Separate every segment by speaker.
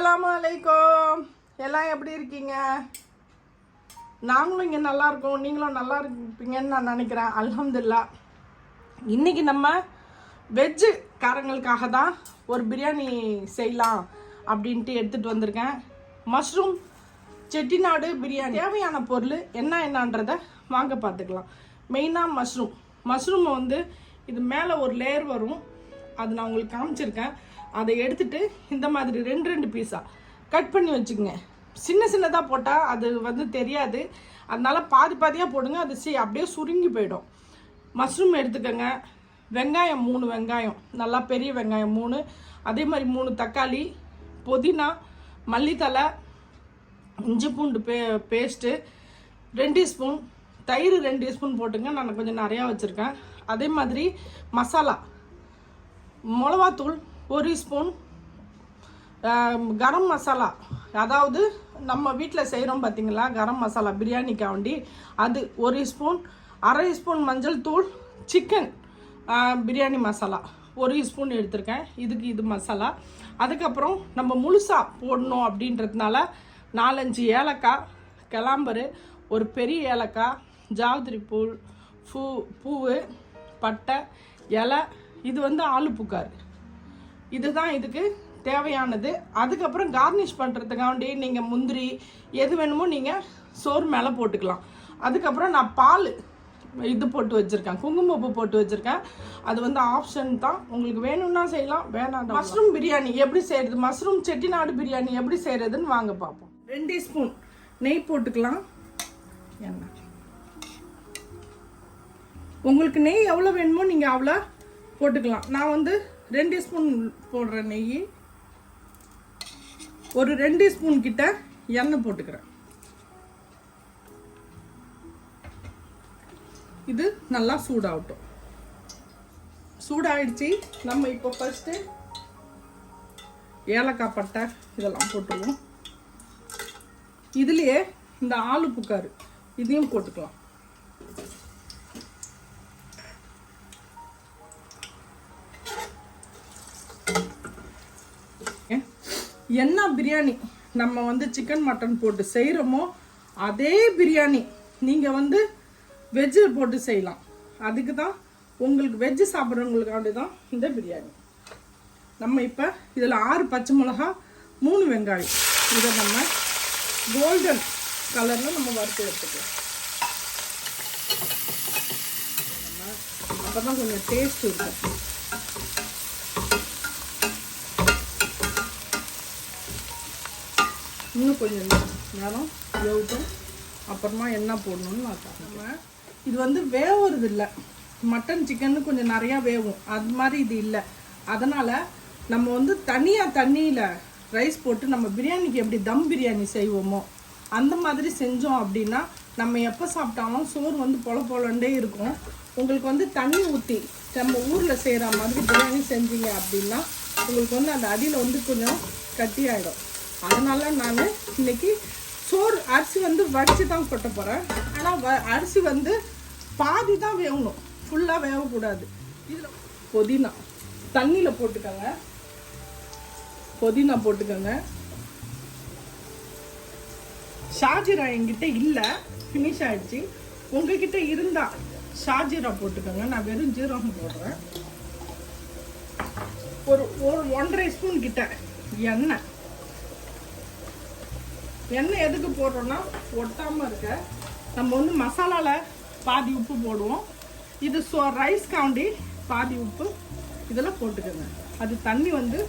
Speaker 1: அஸ்ஸலாமு அலைக்கும். எல்லாம் எப்படி இருக்கீங்க? நாங்களும் இங்கே நல்லா இருக்கோம், நீங்களும் நல்லா இருப்பீங்கன்னு நான் நினைக்கிறேன். அல்ஹம்துலில்லாஹ். இன்றைக்கி நம்ம வெஜ்ஜு காரங்களுக்காக தான் ஒரு பிரியாணி செய்யலாம் அப்படின்ட்டு எடுத்துகிட்டு வந்திருக்கேன். மஷ்ரூம் செட்டிநாடு பிரியாணி. தேவையான பொருள் என்னன்றதை வாங்க பார்த்துக்கலாம். மெயினாக மஷ்ரூமை வந்து இது மேலே ஒரு லேயர் வரும், அது நான் உங்களுக்கு காமிச்சிருக்கேன். அதை எடுத்துகிட்டு இந்த மாதிரி ரெண்டு பீஸாக கட் பண்ணி வச்சுக்கோங்க. சின்னதாக போட்டால் அது வந்து தெரியாது, அதனால் பாதியாக போடுங்க. அது அப்படியே சுருங்கி போயிடும். மஷ்ரூம் எடுத்துக்கோங்க. வெங்காயம் 3 வெங்காயம், நல்லா பெரிய வெங்காயம் 3, அதே மாதிரி 3 தக்காளி, புதினா, மல்லித்தலை, இஞ்சி பூண்டு பேஸ்ட்டு 2 ஸ்பூன், தயிர் 2 ஸ்பூன் போட்டுங்க. நான் கொஞ்சம் நிறையா வச்சுருக்கேன். அதே மாதிரி மசாலா, மிளகாத்தூள் 1 ஸ்பூன், கரம் மசாலா, அதாவது நம்ம வீட்டில் செய்கிறோம் பார்த்தீங்களா கரம் மசாலா பிரியாணிக்காண்டி, அது 1 ஸ்பூன், அரை ஸ்பூன் மஞ்சள் தூள், சிக்கன் பிரியாணி மசாலா 1 ஸ்பூன் எடுத்திருக்கேன். இது மசாலா. அதுக்கப்புறம் நம்ம முழுசாக போடணும் அப்படின்றதுனால 4-5 ஏலக்காய், கிளாம்பரு, ஒரு பெரிய ஏலக்காய், ஜாதிரி பூவு, பட்டை, இலை, இது வந்து ஆலு புக்கார். இதுதான் இதுக்கு தேவையானது. அதுக்கப்புறம் கார்னிஷ் பண்ணுறதுக்காண்டி நீங்கள் முந்திரி எது வேணுமோ நீங்கள் சோறு மேலே போட்டுக்கலாம். அதுக்கப்புறம் நான் பால் இது போட்டு வச்சுருக்கேன், குங்குமப்பூ போட்டு வச்சுருக்கேன். அது வந்து ஆப்ஷன் தான், உங்களுக்கு வேணும்னா செய்யலாம், வேணாம். மஷ்ரூம் பிரியாணி எப்படி செய்கிறது, மஷ்ரூம் செட்டிநாடு பிரியாணி எப்படி செய்கிறதுன்னு வாங்க பார்ப்போம். 2 ஸ்பூன் நெய் போட்டுக்கலாம். எண்ணெய் உங்களுக்கு நெய் எவ்வளோ வேணுமோ நீங்கள் அவ்வளோ போட்டுக்கலாம். நான் வந்து 2 ஸ்பூன் போடுற நெய், ஒரு 2 ஸ்பூன் கிட்ட எண்ணெய் போட்டுக்கிறேன். இது நல்லா சூடாகட்டும். சூடாயிடுச்சு. நம்ம இப்போ ஃபர்ஸ்ட்டு ஏலக்காய், பட்டை இதெல்லாம் போட்டுருவோம். இதுலேயே இந்த ஆலு புக்காரு இதையும் போட்டுக்கலாம். என்ன பிரியாணி நம்ம வந்து சிக்கன் மட்டன் போட்டு செய்கிறோமோ அதே பிரியாணி நீங்கள் வந்து வெஜ்ஜு போட்டு செய்யலாம். அதுக்கு தான் உங்களுக்கு வெஜ்ஜு சாப்பிட்றவங்களுக்காண்டி தான் இந்த பிரியாணி. நம்ம இப்போ இதில் 6 பச்சை மிளகா, 3 வெங்காயம், இதை நம்ம கோல்டன் கலரில் நம்ம வறுத்து எடுத்துக்கலாம். அப்போ தான் கொஞ்சம் டேஸ்ட் இருக்கும். இன்னும் கொஞ்சம் நேரம் வேகட்டும், அப்புறமா என்ன போடணும்னு நான் காட்டுறேன். இது வந்து வேவுறது இல்லை, மட்டன் சிக்கன்னு கொஞ்சம் நிறையா வேகும், அது மாதிரி இது இல்லை. அதனால் நம்ம வந்து தனியாக தண்ணியில் ரைஸ் போட்டு நம்ம பிரியாணிக்கு எப்படி தம் பிரியாணி செய்வோமோ அந்த மாதிரி செஞ்சோம் அப்படின்னா நம்ம எப்போ சாப்பிட்டாலும் சோறு வந்து பொலண்டே இருக்கும். உங்களுக்கு வந்து தண்ணி ஊற்றி நம்ம ஊரில் செய்கிற மாதிரி பிரியாணி செஞ்சீங்க அப்படின்னா உங்களுக்கு வந்து அந்த அடியில் வந்து கொஞ்சம் கட்டி ஆகிடும். அதனால் நான் இன்றைக்கி அரிசி வந்து வடித்து தான் கொட்ட போகிறேன். ஆனால் அரிசி வந்து பாதி தான் வேகணும், ஃபுல்லாக வேகக்கூடாது. இதில் புதினா தண்ணியில் போட்டுக்கோங்க. புதினா போட்டுக்கோங்க. ஷாஜிரா என்கிட்ட இல்லை, ஃபினிஷ் ஆகிடுச்சு. உங்ககிட்ட இருந்தால் ஷாஜிரா போட்டுக்கோங்க. நான் வெறும் ஜீரகம் போடுறேன். ஒரு 1.5 ஸ்பூன் கிட்ட எண்ணெய் எதுக்கு போடுறோன்னா ஒட்டாமல் இருக்க. நம்ம வந்து மசாலாவில் பாதி உப்பு போடுவோம். இது ரைஸ்காண்டி பாதி உப்பு இதெல்லாம் போட்டுக்கோங்க. அது தண்ணி வந்து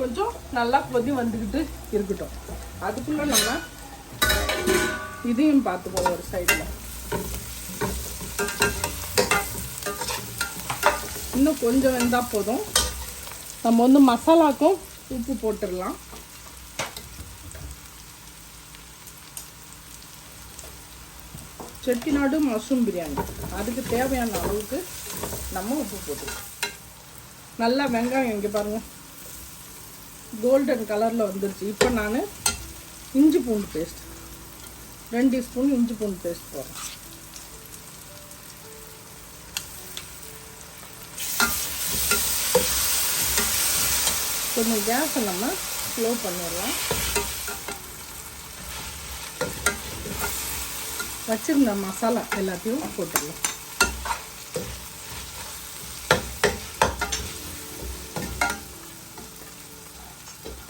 Speaker 1: கொஞ்சம் நல்லா கொதி வந்துக்கிட்டு இருக்கட்டும். அதுக்குள்ளே நம்ம இதையும் பார்த்துப்போம். ஒரு சைடில் இன்னும் கொஞ்சம் வெந்தால் போதும். நம்ம வந்து மசாலாக்கும் உப்பு போட்டுடலாம். செட்டிநாடு மஷ்ரூம் பிரியாணி, அதுக்கு தேவையான அளவுக்கு நம்ம உப்பு போட்டுக்கலாம். நல்லா வெங்காயம் இங்கே பாருங்கள் கோல்டன் கலரில் வந்துருச்சு. இப்போ நான் இஞ்சி பூண்டு பேஸ்ட் 2 ஸ்பூன் இஞ்சி பூண்டு பேஸ்ட் போடுறேன். கொஞ்சம் கேஸை நம்ம ஸ்லோ பண்ணிடலாம். வச்சிருந்த மசாலா எல்லாத்தையும் போட்டுடலாம்.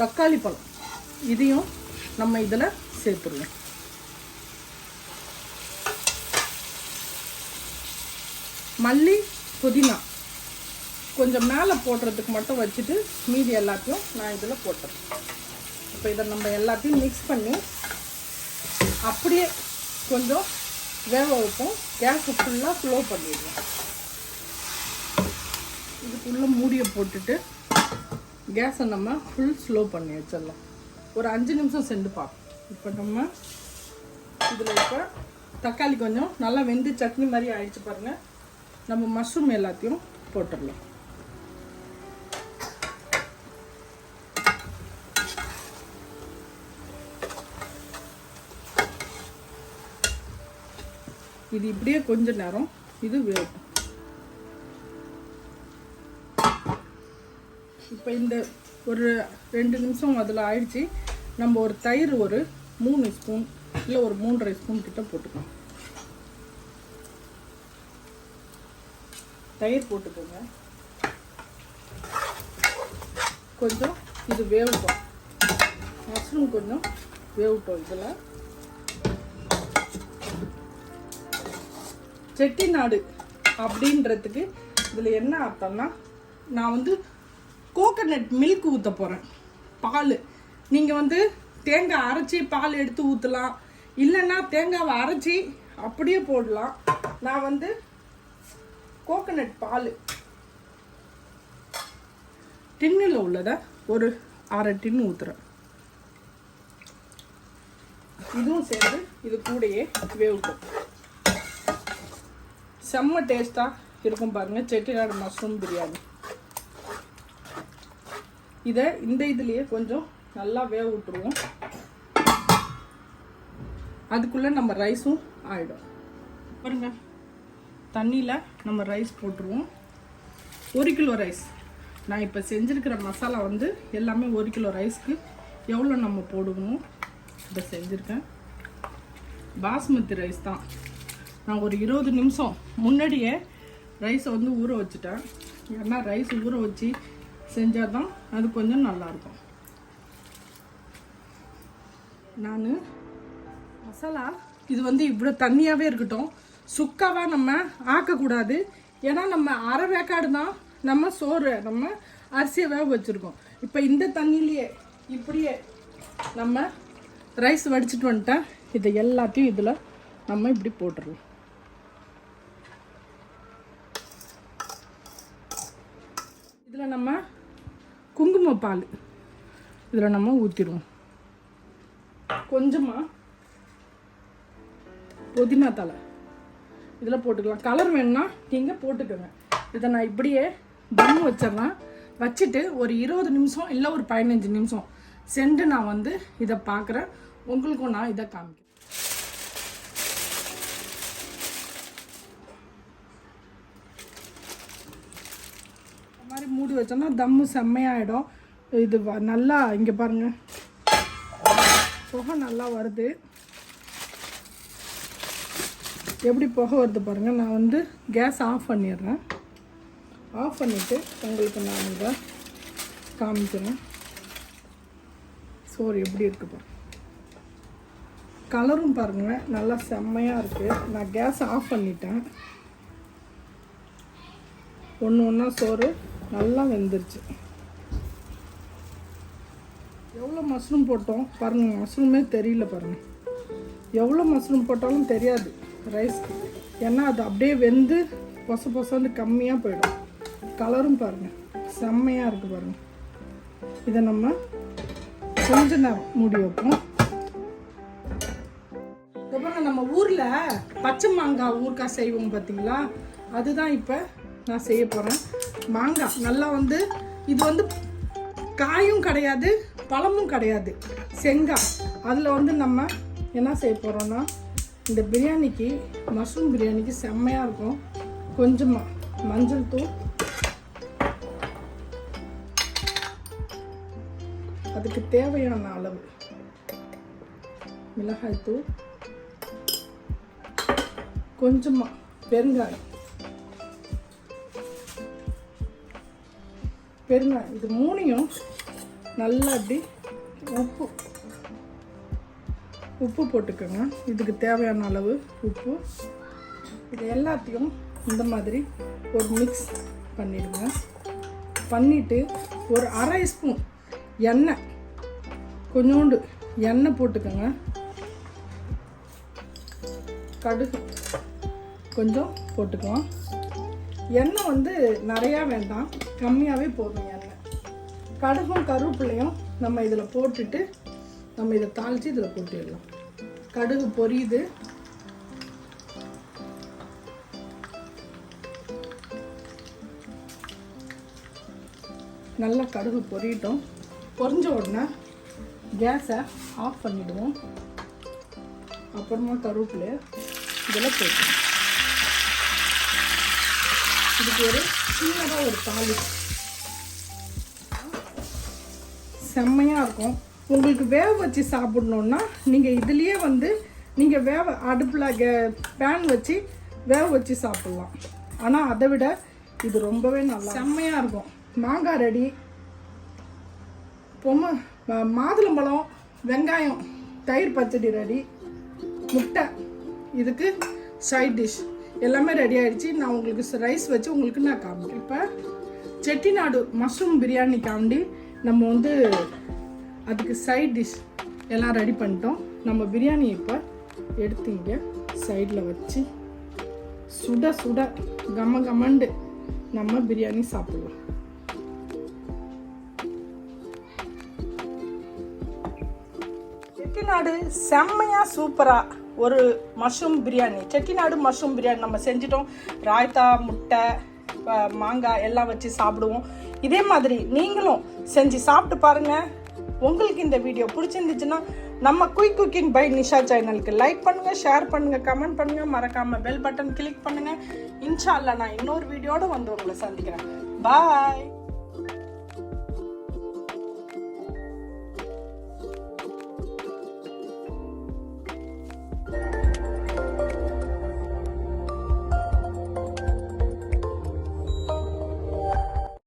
Speaker 1: தக்காளி பழம் இதையும் நம்ம இதில் சேர்த்துருவோம். மல்லி புதினா கொஞ்சம் மேலே போடுறதுக்கு மட்டும் வச்சுட்டு மீதி எல்லாத்தையும் நான் இதில் போட்டுறேன். இப்போ இதை நம்ம எல்லாத்தையும் மிக்ஸ் பண்ணி அப்படியே கொஞ்சம் வேக வைப்போம். கேஸை ஃபுல்லாக ஸ்லோ பண்ணிடுவோம். இதுக்குள்ளே மூடியை போட்டுட்டு கேஸை நம்ம ஃபுல் ஸ்லோ பண்ணி வச்சிடலாம். ஒரு 5 நிமிஷம் சென்று பார்ப்போம். இப்போ நம்ம இதில் இப்போ தக்காளி கொஞ்சம் நல்லா வெந்து சட்னி மாதிரி ஆயிடுச்சு பாருங்கள். நம்ம மஷ்ரூம் எல்லாத்தையும் போட்டுடலாம். இது இப்படியே கொஞ்ச நேரம் இது வேகும். இப்போ இந்த ஒரு 2 நிமிஷம் அதில் ஆயிடுச்சு. நம்ம ஒரு தயிர் ஒரு 3 ஸ்பூன் இல்லை ஒரு 3.5 ஸ்பூன் கிட்ட போட்டுக்கலாம். தயிர் போட்டுக்கோங்க. கொஞ்சம் இது வேகட்டும். மஷ்ரூம் கொஞ்சம் வேகட்டும். இதில் செட்டிநாடு அப்படின்றதுக்கு இதில் என்ன அர்த்தம்னா, நான் வந்து கோகனட் மில்க் ஊற்ற போகிறேன். பால் நீங்கள் தேங்காய் அரைச்சி பால் எடுத்து ஊற்றலாம், இல்லைன்னா தேங்காவை அரைச்சி அப்படியே போடலாம். நான் கோகனட் பால் டின்னில் உள்ளதை ஒரு 1/2 டின் ஊற்றுறேன். இதுவும் சேர்ந்து இது கூடயே வேகட்டும். செம்ம டேஸ்ட்டாக இருக்கும் பாருங்கள் செட்டிநாடு மஷ்ரூம் பிரியாணி. இதை இந்த இதுலேயே கொஞ்சம் நல்லா வேக விட்டுருவோம். அதுக்குள்ளே நம்ம ரைஸும் ஆகிடும். பாருங்க, தண்ணியில் நம்ம ரைஸ் போட்டுருவோம். 1 கிலோ ரைஸ். நான் இப்போ செஞ்சுருக்கிற மசாலா எல்லாமே 1 கிலோ ரைஸ்க்கு எவ்வளோ நம்ம போடுவோமோ இதை செஞ்சுருக்கேன். பாஸ்மதி ரைஸ் தான். நான் ஒரு 20 நிமிஷம் முன்னாடியே ரைஸை ஊற வச்சுட்டேன். ஏன்னா ரைஸ் ஊற வச்சு செஞ்சால் தான் அது கொஞ்சம் நல்லாயிருக்கும். நான் மசாலா இது இவ்வளோ தண்ணியாகவே இருக்கட்டும், சுக்காவாக நம்ம ஆக்கக்கூடாது. ஏன்னா நம்ம அரை வேக்காடு தான் நம்ம சோறு நம்ம அரிசியை வேக வச்சுருக்கோம். இப்போ இந்த தண்ணியிலேயே இப்படியே நம்ம ரைஸ் வடிச்சிட்டு வந்துட்டேன். இதை எல்லாத்தையும் இதில் நம்ம இப்படி போட்டுருவோம். இதில் நம்ம குங்குமப்பால் இதில் நம்ம ஊற்றிடுவோம். கொஞ்சமாக புதினா தலை இதில் போட்டுக்கலாம். கலர் வேணும்னா நீங்கள் போட்டுக்கோங்க. இதை நான் இப்படியே தம் வச்சிடலாம். வச்சுட்டு ஒரு 20 நிமிஷம் இல்லை ஒரு 15 நிமிஷம் சென்று நான் இதை பார்க்குறேன். உங்களுக்கும் நான் இதை காமிக்கிறேன். இந்த மாதிரி மூடி வச்சோன்னா தம்மு செம்மையாகிடும். இது நல்லா இங்கே பாருங்கள், புகை நல்லா வருது. எப்படி புகை வருது பாருங்கள். நான் கேஸ் ஆஃப் பண்ணிடுறேன். ஆஃப் பண்ணிவிட்டு உங்களுக்கு நான் இதை காமிக்கிறேன். சோறு எப்படி இருக்குது பாருங்கள். கலரும் பாருங்கள் நல்லா செம்மையாக இருக்குது. நான் கேஸ் ஆஃப் பண்ணிட்டேன். ஒன்று ஒன்றா சோறு நல்லா வெந்துருச்சு. எவ்வளோ மஷ்ரூம் போட்டோம் பாருங்கள். மஷ்ரூமே தெரியல பாருங்கள். எவ்வளோ மஷ்ரூம் போட்டாலும் தெரியாது ரைஸ். ஏன்னா அது அப்படியே வெந்து பொசன்னு கம்மியாக போயிடும். கலரும் பாருங்கள் செம்மையாக இருக்குது பாருங்கள். இதை நம்ம கொஞ்ச நேரம் மூடி வைப்போம். அப்புறம் நம்ம ஊரில் பச்சை மாங்காய் ஊறுகாய் செய்வோம் பார்த்தீங்களா, அதுதான் இப்போ நான் செய்ய போகிறேன். மாங்காய் நல்லா இது காயும் கிடையாது பழமும் கிடையாது, செங்காய். அதில் நம்ம என்ன செய்ய போகிறோன்னா, இந்த பிரியாணிக்கு மஷ்ரூம் பிரியாணிக்கு செம்மையாக இருக்கும். கொஞ்சமாக மஞ்சள் தூள், அதுக்கு தேவையான அளவு மிளகாய்த்தூள், கொஞ்சமாக பெருங்காயம், இது மூணையும் நல்லா அப்படி உப்பு போட்டுக்கோங்க. இதுக்கு தேவையான அளவு உப்பு. இது எல்லாத்தையும் இந்த மாதிரி ஒரு மிக்ஸ் பண்ணிடுங்க. பண்ணிவிட்டு ஒரு அரை ஸ்பூன் எண்ணெய், கொஞ்சோண்டு எண்ணெய் போட்டுக்கோங்க. கடுகு கொஞ்சம் போட்டுக்கலாம். எண்ணெய் வந்து நிறையா வேண்டாம், கம்மியாகவே போதும் எண்ணெய். கடுகும் கருவேப்பிலையும் நம்ம இதில் போட்டுட்டு நம்ம இதை தாளித்து இதில் போட்டுடலாம். கடுகு பொரியுது. நல்லா கடுகு பொரியட்டும். பொரிஞ்ச உடனே கேஸை ஆஃப் பண்ணிவிடுவோம். அப்புறமா கருவேப்பிலையை இதில் போட்டுவோம். இதுக்கு ஒரு சின்னதாக ஒரு தாளிப்பு செம்மையாக இருக்கும். உங்களுக்கு வேக வச்சு சாப்பிட்ணுன்னா நீங்கள் இதுலேயே வந்து நீங்கள் அடுப்பில் பேன் வச்சு வேக வச்சு சாப்பிட்லாம். ஆனால் அதை விட இது ரொம்பவே நல்லா செம்மையாக இருக்கும். மாங்காய் ரெடி, மாதுளம்பழம், வெங்காயம், தயிர் பச்சடி ரெடி, முட்டை, இதுக்கு சைட் டிஷ் எல்லாமே ரெடி ஆகிடுச்சு. நான் உங்களுக்கு ரைஸ் வச்சு உங்களுக்கு நான் காமிக்கிறேன். இப்போ செட்டிநாடு மஷ்ரூம் பிரியாணி காண்டி நம்ம வந்து அதுக்கு சைட் டிஷ் எல்லாம் ரெடி பண்ணிட்டோம். நம்ம பிரியாணி இப்போ எடுத்து இங்கே சைடில் வச்சு சுட சுட கமண்டு நம்ம பிரியாணி சாப்பிடுவோம். செட்டிநாடு செம்மையாக சூப்பராக ஒரு மஷ்ரூம் பிரியாணி, செட்டிநாடு மஷ்ரூம் பிரியாணி நம்ம செஞ்சிட்டோம். ராய்த்தா, முட்டை, மாங்காய் எல்லாம் வச்சு சாப்பிடுவோம். இதே மாதிரி நீங்களும் செஞ்சு சாப்பிட்டு பாருங்கள். உங்களுக்கு இந்த வீடியோ பிடிச்சிருந்துச்சுன்னா நம்ம குயிக் குக்கிங் பை நிஷா சேனலுக்கு லைக் பண்ணுங்கள், ஷேர் பண்ணுங்கள், கமெண்ட் பண்ணுங்கள், மறக்காமல் பெல் பட்டன் கிளிக் பண்ணுங்கள். இன்ஷா அல்லாஹ் நான் இன்னொரு வீடியோட வந்து உங்களை சந்திக்கிறேன். பாய்.